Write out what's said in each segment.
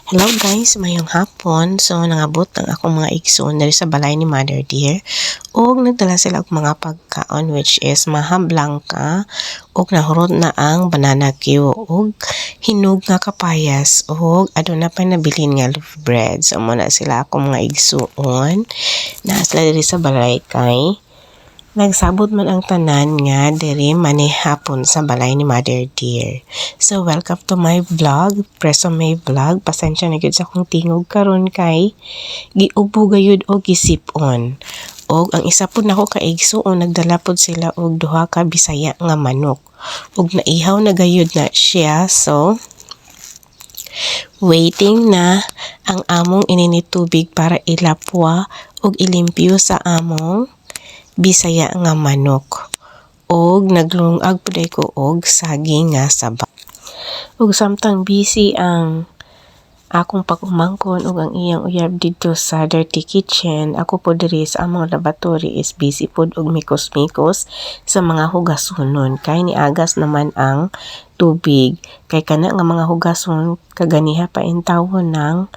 Hello guys, mayong hapon. So nangabot ang akong mga igsoon diri sa balay ni Mother Dear ug nagdala sila og mga pagkaon which is maha blanca ug nahurot na ang banana Q ug hinog nga kapayas ug aduna pa nabilin nga loaf bread. So muna sila akong mga igsoon na sila diri sa balay kay nagsabot man ang tanan nga diri manihapon sa balay ni Mother Dear. So welcome to my vlog, Preso May Vlog. Pasensya na gyud sa akong tingog karon kay giubo gayud og gisip-on. Og ang isa pod nako ka igsuon nagdala pod sila og duha ka Bisaya nga manok. Og naihaw na gayud na siya. So waiting na ang among ininit tubig para ilapwa og ilimpyo sa among Bisaya nga manok. Og naglungag puday ko og saging nga saba. Ug samtang busy ang akong pag-umangkon ug ang iyang uyab dito sa dirty kitchen, ako po diri sa among laboratory is busy pod og mikos-mikos sa mga hugasonon. Kay niagas naman ang tubig. Kay kana nga mga hugason kaganiha pa intawon ng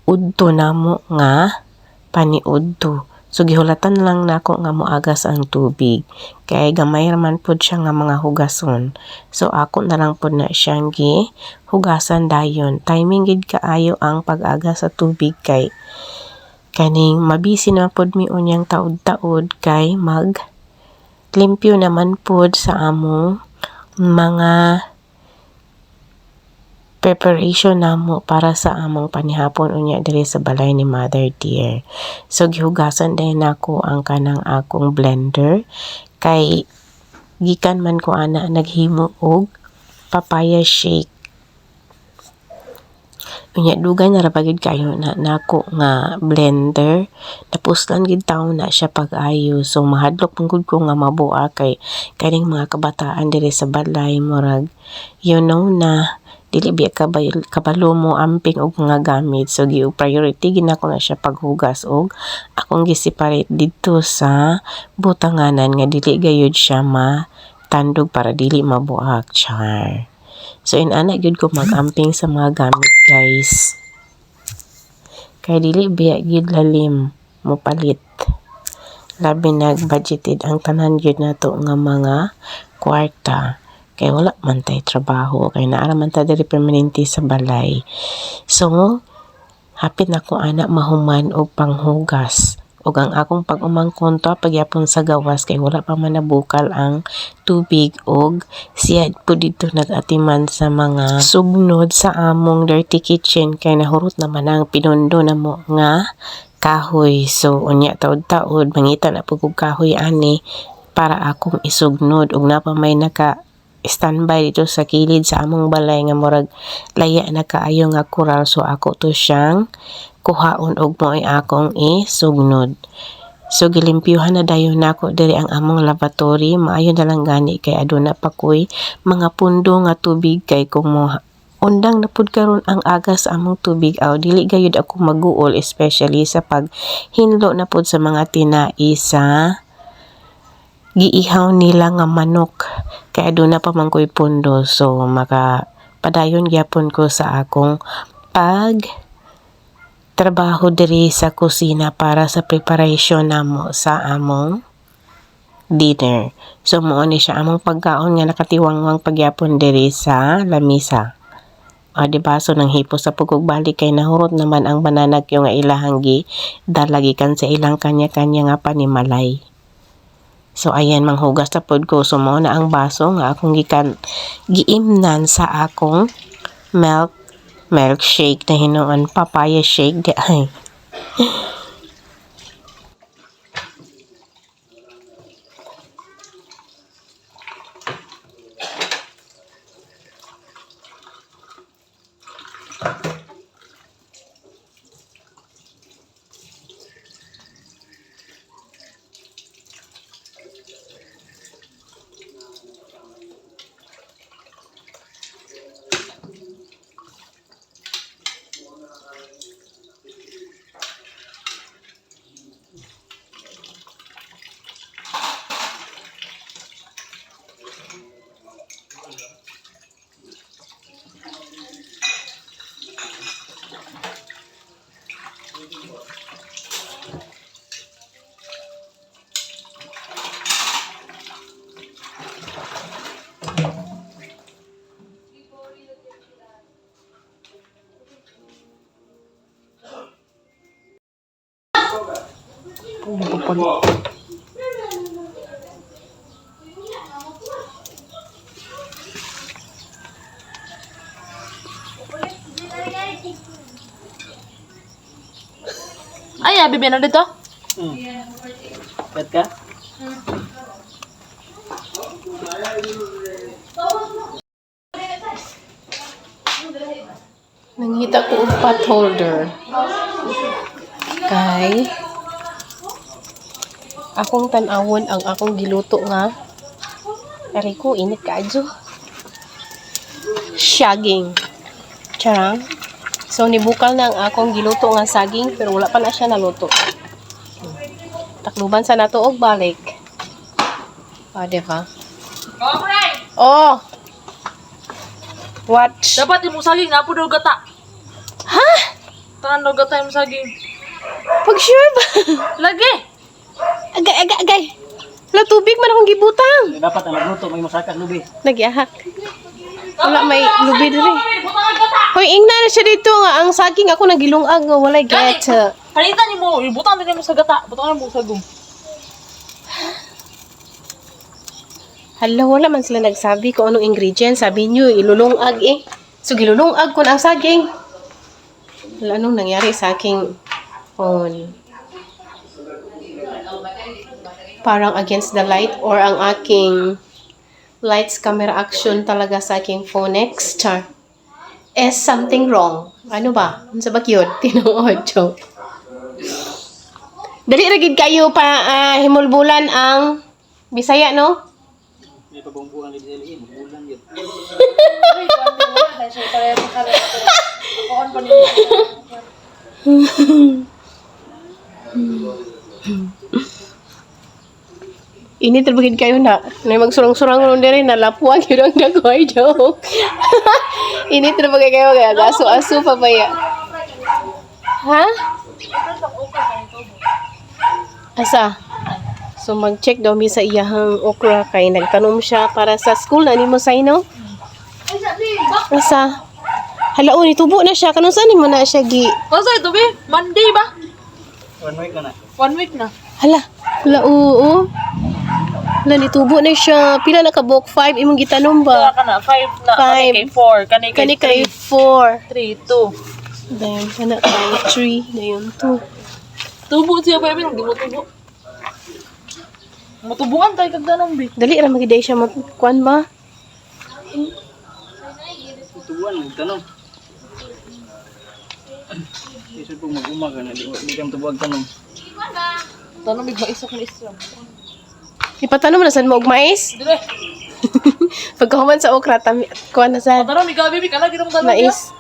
udto namo nga paniudto. So gihulatan lang nako nga moagas ang tubig kay gamay raman pod siya nga mga hugason. So ako na lang pod na siyang hugasan dayon. Timing gid kaayo ang pag-agas sa tubig kay kaning mabisi na pod mi unyang taud-taud kay mag limpyo naman pod sa among mga preparation namo para sa among panihapon unya diri sa balay ni Mother Dear. So gihugasan din nako ang kanang akong blender kay gikan man ko ana naghimo og papaya shake. Unya dugay na ra pagid kayo na nako nga blender tapos lang gid tawo na siya pag-ayo. So mahadlok pangud ko nga mabua kay kaning mga kabataan diri sa balay murag na dili biya kabalo mo amping og mga gamit. So priority ginako na siya paghugas og akong gi-separate dito sa butanganan nga dili gayud siya matandog para dili mabuak char. So inana gyud ko magamping sa mga gamit guys. Kay dili biya gyud lalim mo palit. Labi nag-budgeted ang tanan gyud nato nga mga kwarta. Kay wala man tay trabaho kay naara man ta diri permanente sa balay. So hapit na ko anak mahuman og panghugas og ang akong pag-umangkon to pagyapon sa gawas kay wala pa man nabukal ang tubig og siya po dito nag-atiman sa mga sugnod sa among dirty kitchen kay nahurot naman ang pinundo namo nga kahoy. So unya taud-taud mangita na pug kahoy ani para akong isugnod og napa may naka standby dito sa kilid sa among balay nga murag laya na kaayo nga koral. So ako to siyang kuhaon og mo'y akong isugnod. So gilimpyuhan na dayon nako diri ang among lavatory. Maayo na lang gani kay aduna pa koy mga pundo nga tubig kay kung mo undang na pud karon ang agas sa among tubig aw dili gayud ako maguol especially sa paghinlo na pud sa mga tinai sa giihaw nila nga manok kay aduna pa man koy pundo. So padayon gyapon ko sa akong trabaho diri sa kusina para sa preparation namo sa among dinner. So mao ni siya among pagkaon nga nakatiwangwang pagyapon diri sa lamisa. Diba? So nang hipo sa pugogbalik kay nahurot naman ang banana Q nga ilahang dalagikan sa ilang kanya-kanya nga panimalay. So ayan manghugas na pod ko. So mao na ang baso nga akong giimnan sa akong milkshake na hinuon papaya shake di ay. Ay, bibi na dito? Bet ka? Nanghita ko og pot holder. Kay akong tan-awon ang akong giluto nga. Ari ko init kaadyo. Saging. Charang. So nibukal na ang akong giluto nga saging pero wala pa na siya naluto. Takluban sa nato og balik. Diba? Oh. What? Dapat yung saging na po daw gata. Ha? Tangan daw gata yung saging. Pag sure ba? Lagi. Agay. Wala tubig man akong gibutang. Dapat ang magluto, may masakas lubi. Nagyahak. Wala may lubi diri. Hoy, ingna na siya dito nga ang saging ako nagilungag nga walay get. Halita ni mo, ibutang din mo sa gata. Butang mo sa gum. Hala, wala man sila nagsabi kung anong ingredients. Sabi niyo, ilulungag eh. So, gilulungag ko na ang saging. Wala, anong nangyari sa aking phone? Parang against the light or ang aking lights camera action talaga sa aking phone X. Char. Is something wrong? Ano ba? Ano sa bakyod? Tinuod, joke. Dali ragid kayo pa himulbulan ang Bisaya, no? May pabungbuhan din sila, magbulan yun. Ini terbukid kayo na. Na magsurang-surang ron din na lapuan yun ang nagaway joke. Ini terbukid kayo kaya aso-aso pa ba ya? Ha? Asa? So mag-check daw mi sa iyahang okra kay nagtanom siya para sa school na nimo sa ino. Asa? Hala, tubo na siya. Kanong saan mo na siya gi? Ano sa ito, be? Monday ba? 1 week na na. 1 week na. Hala, oo. Hala, nitubo na siya. Pila na ka book? 5 imong gitanom Kaya ba? ka na, 5 na. Five. Kani kay 4. Kani kay 4. 3, 2. Dayon kana kay 3. Dayon 2. Tubo siya pa, be. Hindi mo tubo. Matubuan tayo kagdanong, be. Dali ra magiday siya kuan ba? Tubuan, magtanong. Isip po mag-umaga na, di kang tubuag tanong. Tanong, big maisok na islam. Ipatanong mo na saan mo og mais? Dire. Pagkahuman sa okra kuan na sa Tanong, ikaw, baby. Kana, ginam tanong niya. mais.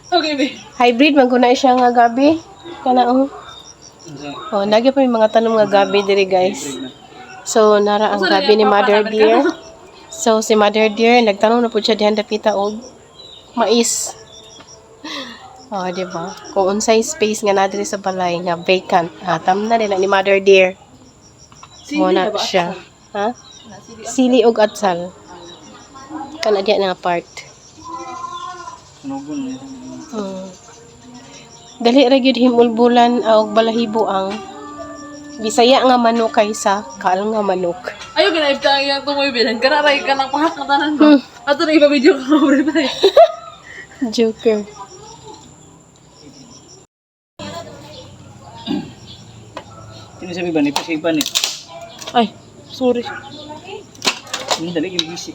Okay, be. Hybrid man guna siya nga gabi. Kana Oh, nagi pa may mga tanom nga gabi diri guys. So nara ang gabi ni Mother Dear. So si Mother Dear nagtanong na pud siya dihan dapita og mais. Oh, di ba? Kung unsay space nga na diri sa balay nga vacant. Tam na nila ni Mother Dear. Mo na siya. Ha? Sili og atsal. Kana diya nga part. Sunugon na. Dali ra gyud himulbulan og balahibo ang Bisaya nga manok kaysa kaal nga manok. Ayaw, ginaib ka ang iyang tumoy, be. Kararay ka ng pahak na tanan ko. Ato na iba video ka mo, pre. Joker. Sino sabi ba ni? Pasipan ni. Ay, sorry. Hindi dali yung busy.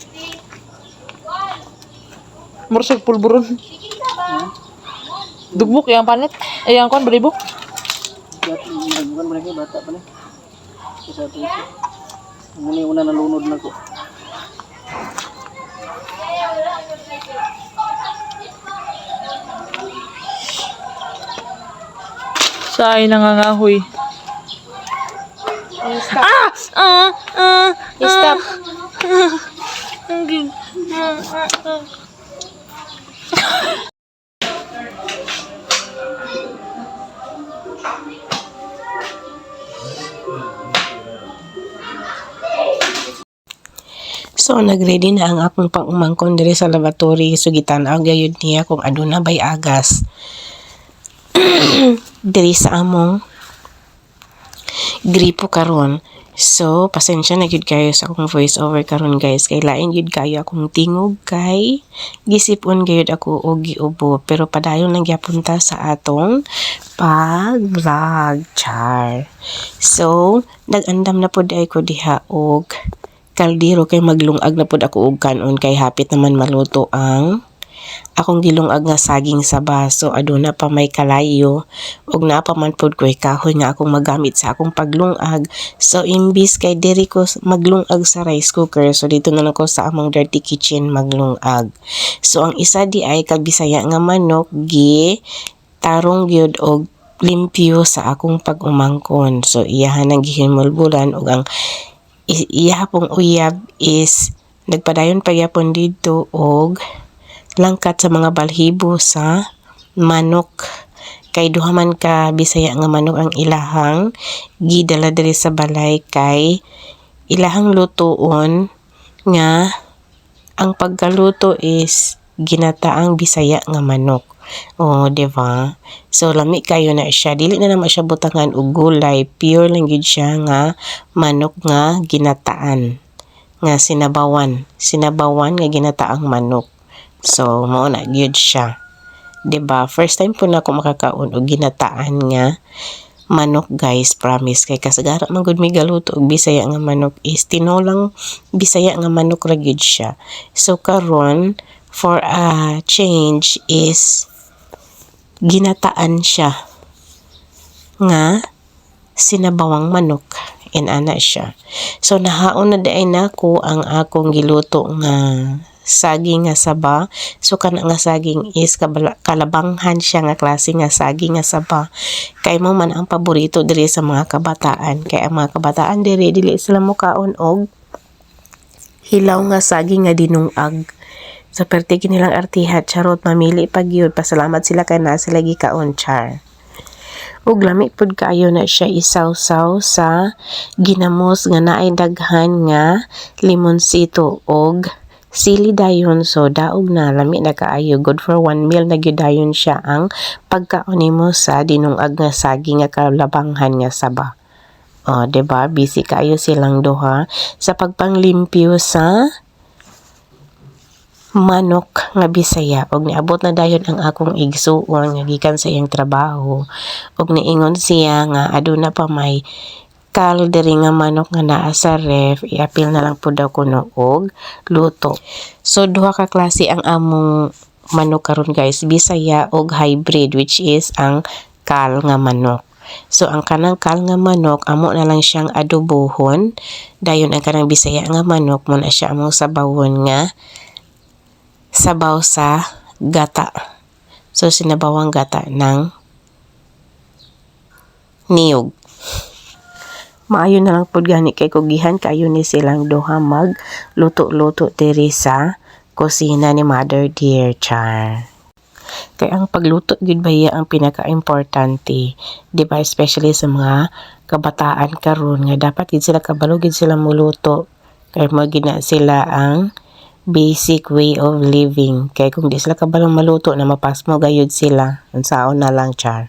Mursag pulburon. Dugbok yang panit. Yang kon beribo. Bukan mereka bata pa ni. Isa to. Muna una nalunod na ko. Sa ay nangangahoy. Stop. Stop. So nagready na ang akong pangumangkon diri sa laboratory, so gitan-aw gayud niya kung aduna bay agas diri sa among gripo karon. So pasensya na gyud kayo sa akong voice over karon guys, kay lain gyud kayo akong tingog, kay gisipon gayud ako og giubo, pero padayon lang gyapon ta sa atong pag-vlog, char. So nag-andam na pud ay ko diha og kaldero, kay maglungag na pud ako og kanon, kay hapit naman maluto ang akong gilungag nga saging sa baso. Aduna pa may kalayo ug naa pa man pud ko'y kahoy nga akong magamit sa akong paglungag. So imbis kay diri ko maglungag sa rice cooker, so dito na lang ko sa among dirty kitchen maglungag. So ang isa di ay kabisaya nga manok gi tarong gyud og limpyo sa akong pag-umangkon. So iyahan ang gihimulbulan ug ang iya pong uyab is nagpadayon pa gyapon dito og langkat sa mga balhibo sa manok, kay duha man ka bisaya nga manok ang ilahang gidala diri sa balay, kay ilahang lutoon nga ang pagkaluto is ginataang bisaya nga manok. Oh, diba? So lami kayo na siya, dili na naman siya butangan og gulay, pure lang gyud siya nga manok nga ginataan, nga sinabawan nga ginataang manok. So mao na gyud siya, diba? First time po na ako makakaon og ginataan nga manok guys, promise, kay kasagara man gud mi galuto og bisaya nga manok is tinolang bisaya nga manok ra gyud siya. So karon for a change is ginataan siya nga sinabawang manok, ana siya. So nahaon na daay nako ang akong giluto nga saging nga saba. So kana nga saging is kalabanghan siya nga klase nga saging nga saba, kay mo man ang paborito diri sa mga kabataan, kay ang mga kabataan diri dili sila mokaon og hilaw nga saging nga dinungag. So perti nilang artihat, charot, mamili pag yun, pasalamat sila kay na sila gikaon, char. Ug lami pud kaayo na siya isaw-saw sa ginamos nga naay daghan nga limonsito og sili dayon. So daog na, lami na kaayo, good for 1 meal na gyud dayon siya ang pagkaon nimo sa dinungag nga saging nga kalabanghan nga saba. Oh, diba? Busy kaayo silang duha sa pagpanglimpyo sa manok nga bisaya, og niabot na dayon ang akong igsuon nga gikan sa iyang trabaho, og niingon siya nga aduna pa may diri nga manok nga naa sa ref, iapil na lang po daw kuno og luto. So duha ka klase ang among manok karon guys, bisaya og hybrid, which is ang kal nga manok. So ang kanang kal nga manok amo na lang siyang adobohon, dayon ang kanang bisaya nga manok mo na siya among sabawon nga sabaw sa gata. So sinabawang gata ng niyog. Maayo na lang pud gani kay kugihan kayo ni silang duha mag luto-luto diri sa kusina ni Mother Dear, char. Kay ang pagluto gyud baya ang pinaka-importante, di ba, especially sa mga kabataan karon nga dapat gid sila kabalo gid sila muluto, kay mo gina sila ang basic way of living. Kay kung di sila kabalong maluto na mapasmo gayud sila, unsaon na lang, char.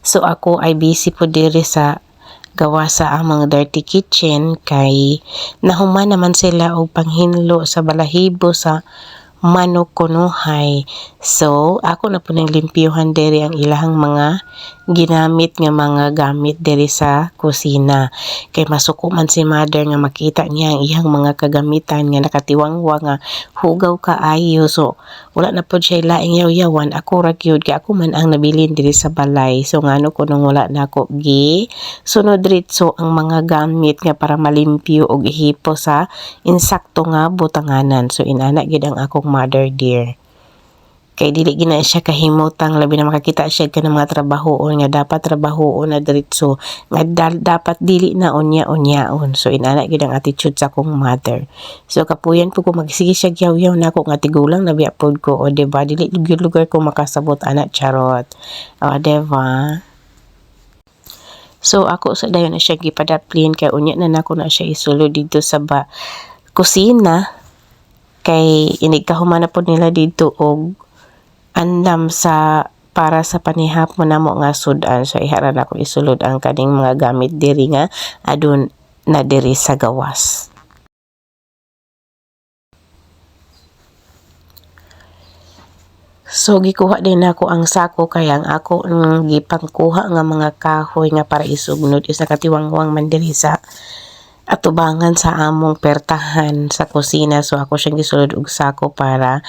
So ako ay busy po diri sa gawa sa among dirty kitchen, kay nahuman naman sila og panghinlo sa balahibo sa manok kunuhay. So ako na po nang limpyuhan diri ang ilahang mga ginamit nga mga gamit diri sa kusina, kay masuko man si mother nga makita niya ang iyang mga kagamitan nga nakatiwangwa nga hugaw kaayo. So wala na po siya laing yaw-yawan, ako ra gyud, kay ako man ang nabilin diri sa balay. So ngano ko nung wala na ako gi sunod ritso ang mga gamit nga para malimpyo og ihipo sa insakto nga butanganan. So inana gid ang akong Mother Dear, kay dili gina siya kahimutang labi na makakita siya kanang mga trabahoon nga dapat trabahoon na diretso nga dapat dili na unya-unyaon. So inana gid ang attitude sa akong mother. So kapuyan po ko magsige siya yaw-yaw na ako nga tigulang na biya pod ko, o diba, dili lugar ko makasabot, anak, charot. O diba? So ako sa dayon na siya gipadaplin, kay unya na nako na siya isulo dito sa kusina kay inigkahuman na po nila dito og andam sa para sa panihapon namo nga sudan. So iharan ako isulod ang kaning mga gamit diri nga adun na diri sa gawas. So gikuha din ako ang sako kay ang ako gipangkuha nga mga kahoy nga para isugnod is nakatiwangwang man diri sa atubangan sa among pertahan sa kusina. So ako siyang gisulod og sako para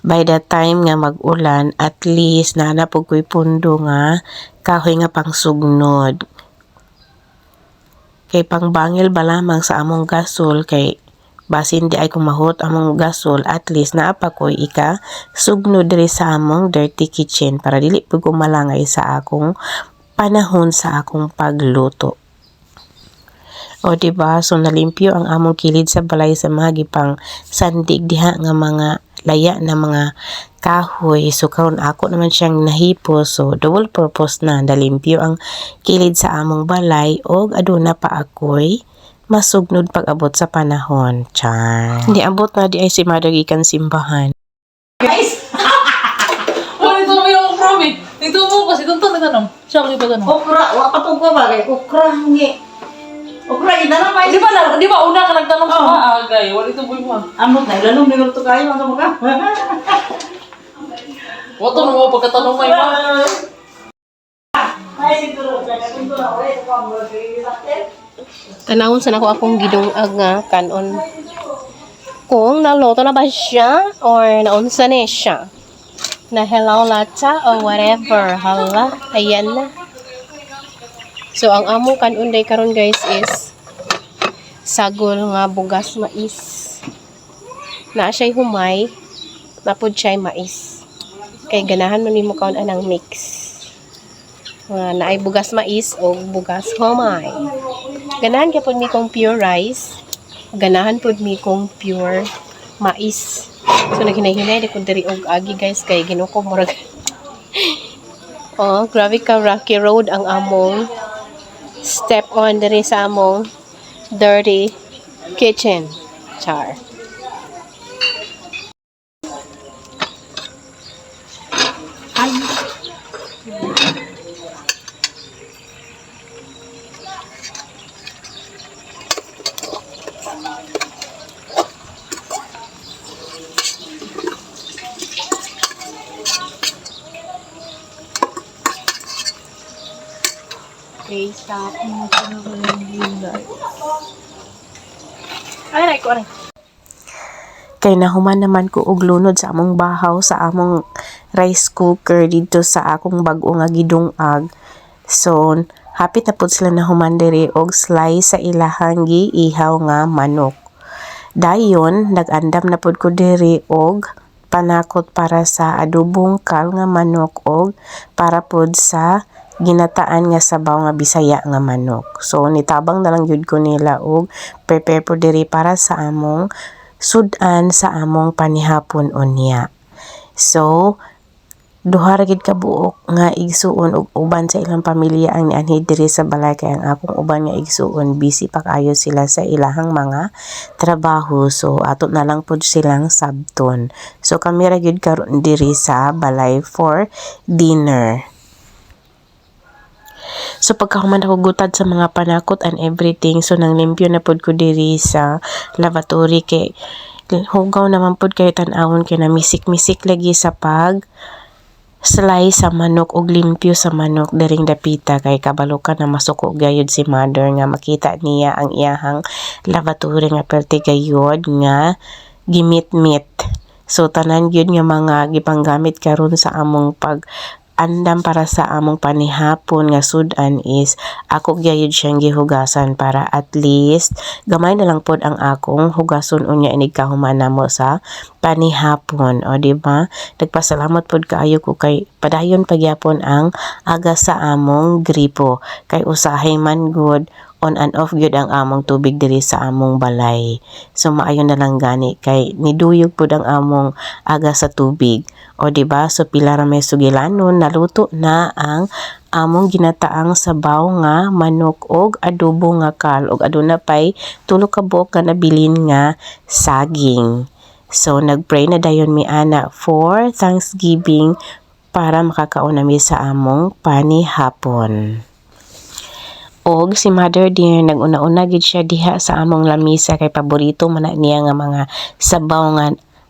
by the time nga mag-ulan at least nahanap og ko'y pundo nga kahoy nga pangsugnod. Kay pangbangil ba lamang sa among gasol kay basin di ay kumahot among gasol, at least naapa ko'y ika sugnod diri sa among dirty kitchen para dili pud ko malangay sa akong panahon sa akong pagluto. O diba, so nalimpyo ang among kilid sa balay sa mga gipang sandig diha nga mga laya na mga kahoy. So karon ako naman siyang nahipos, so double purpose na nalimpyo ang kilid sa among balay og aduna pa ako'y masugnod pag abot sa panahon. Char. Hindi abot na di ay si Mother gikan simbahan. Guys! Wala ito mo yung okra, eh. Ito mo kasi ito nagtanong. Siya ako ipagtanong. Okra, wa pa tong ko bagay. Okra ngi. Okra ina na pa. Di ba una ka nagtanong sa maagay? Wala ito mo yung Amot na ilalong ni to kayo ang mga. Wato na mo pagkatanong may ma. Ay siguro kung to na oy ko ang mga sakit. Tanawon sa nako akong gidungag nga kanon. Kung naluto na ba siya or naunsa na siya? Na hello lata or whatever. Hala, ayan na. So ang among kanon day karon guys is sagol nga bugas mais. Na siya'y humay, napod siya'y mais. Kay ganahan man nimo kaon anang mix. Naay bugas mais o bugas humay. Ganahan ka pud mi kong pure rice. Ganahan pud mi kong pure mais. So naghinay-hinay di ko diri og agi guys kay ginuko murag. Oh, grabe ka rocky road ang among step on diri sa among dirty kitchen. Char. Okay, stop mo ko na Ay, ko rin. Kay nahuman naman ko og lunod sa among bahaw sa among rice cooker dito sa akong bag-o nga gidungag. So, hapit na pud sila nahuman diri og slice sa ilahang giihaw nga manok. Dayon, nag-andam na pud ko diri og panakot para sa adobong kal nga manok og para pud sa ginataan nga sabaw nga Bisaya nga manok. So nitabang na lang jud ko nila og prepare po diri para sa among sudan sa among panihapon unya. So duha ra gid ka buok nga igsuon og uban sa ilang pamilya ang nianhi diri sa balay kay ang akong uban nga igsuon busy pa kayo sila sa ilahang mga trabaho. So ato na lang pud silang sabton. So kami ra gid karon diri sa balay for dinner. So pagkahuman ako gutad sa mga panakot and everything, so nang limpyo na pud ko diri sa lavatory kay hugaw naman pud kay tan-awon kay na misik-misik lagi sa pag slice sa manok og limpyo sa manok diring dapita kay kabalo ka na masuko gayud si mother nga makita niya ang iyahang lavatory nga perti gayud nga gimit-mit. So tanan gyud nga mga gipanggamit karon sa among pag andam para sa among panihapon nga sudan is ako gyud siyang gihugasan para at least gamay na lang pod ang akong hugason unya inig kahuman namo sa panihapon. O diba, nagpasalamat pod kaayo ko kay padayon pagyapon ang aga sa among gripo kay usahay man good on and off gyud ang among tubig diri sa among balay. So maayo na lang gani kay niduyog pod ang among aga sa tubig. O diba, so pila ra may sugilanon naluto na ang among ginataang sabaw nga manok og adobo nga kal og aduna pay tulo ka buok nga nabilin nga saging. So nagpray na dayon mi ana for Thanksgiving para makakaon nami sa among panihapon. Og si Mother Dear naguna-una gid siya diha sa among lamisa kay paborito man na niya nga mga sabaw nga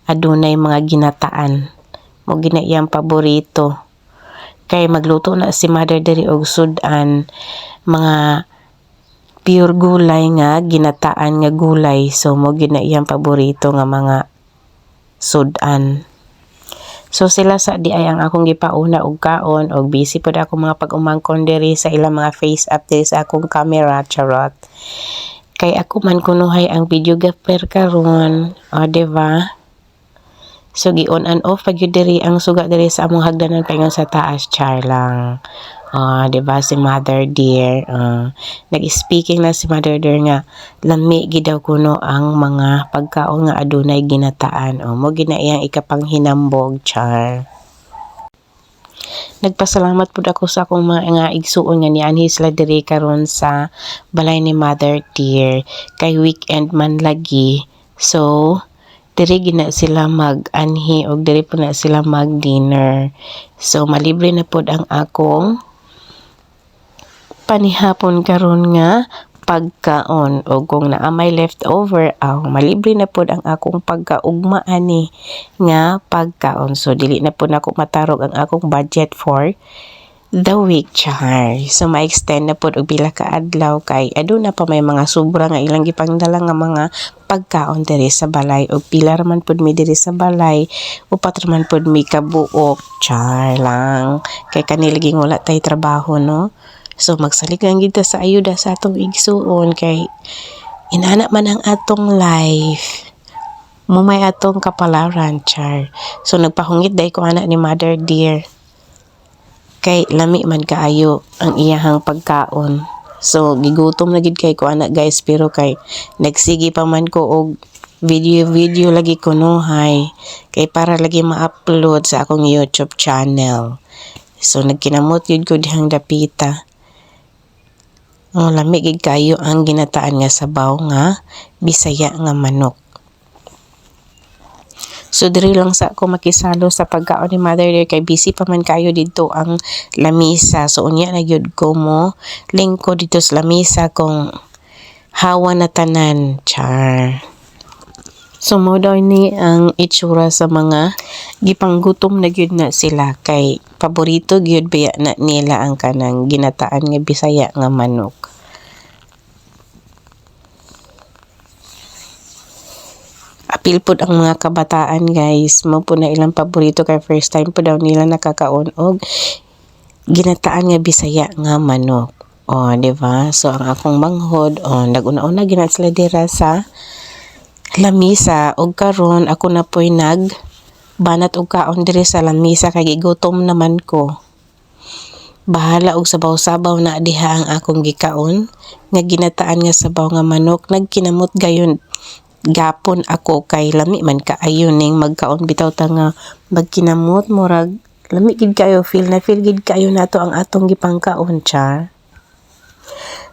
adunay mga ginataan. Mo gina iyang paborito. Kay magluto na si Mother Dear og sudan mga pure gulay nga ginataan nga gulay. So mo gina iyang paborito nga mga sudan. So sila sa di ay ang akong gipauna og kaon og busy pod ako mga pag-umangkon diri sa ilang mga face up diri sa akong camera charot. Kay ako man kunuhay ang videographer karon, o diba? So gi-on and off pag yun diri ang suga diri sa among hagdanan paingon sa taas char lang. Diba si Mother Dear, nag-speaking na si Mother Dear nga lami gid daw kuno ang mga pagkaon nga adunay ginataan. Mo gina iyang ikapanghinambog char. Nagpasalamat pud ako sa akong mga igsuon nga nianhi sila diri karon sa balay ni Mother Dear kay weekend man lagi. So diri gina sila mag-anhi og diri po na sila mag-dinner. So malibre na pod ang akong panihapon karon nga pagkaon o kung naa may leftover malibre na pod ang akong pagkaugma ani nga pagkaon. So dili na pod nako matarog ang akong budget for the week char. So ma-extend na pod og pila ka adlaw kay aduna pa may mga sobra nga ilang gipangdala nga mga pagkaon diri sa balay og pila raman pod mi diri sa balay upat raman pod mi kabuok char lang kay kanilaging wala tay trabaho no. So magsalig lang gid ta sa ayuda sa atong igsuon kay inana man ang atong life. Mumay atong kapalaran char. So nagpahungit day ko ana ni Mother Dear. Kay lami man kaayo ang iyahang pagkaon. So gigutom na gid kay ko ana guys pero kay nagsigi pa man ko og video lagi kunuhay kay para lagi ma-upload sa akong YouTube channel. So nagkinamot gid ko dihang dapita. Lami gid kayo ang ginataan nga sabaw nga Bisaya nga manok. So diri lang sa ako makisalo sa pagkaon ni Mother Dear kay busy pa man kayo dito ang lamisa. So unya na gyud ko mo lingko dito sa lamisa kung hawa na tanan char. So mo daw ni ang itsura sa mga gipanggutom na gyud na sila kay paborito gyud baya na nila ang kanang ginataan nga Bisaya nga manok. Apil pod ang mga kabataan guys, mo po na ilang paborito kay first time po daw nila nakakaon og ginataan nga Bisaya nga manok. Diba? So ang akong manghod, naguna-una ginat sila dira sa lamisa og karon ako na po'y banat og kaon diri sa lamisa kay gigutom naman ko. Bahala og sabaw-sabaw na diha ang akong gikaon nga ginataan nga sabaw nga manok. Nagkinamot gayon gapon ako kay lami man kaayo ning magkaon bitaw ta nga magkinamot murag lami gid kayo feel gid kayo nato ang atong gipangkaon char.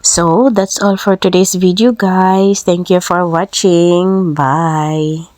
So that's all for today's video guys. Thank you for watching. Bye.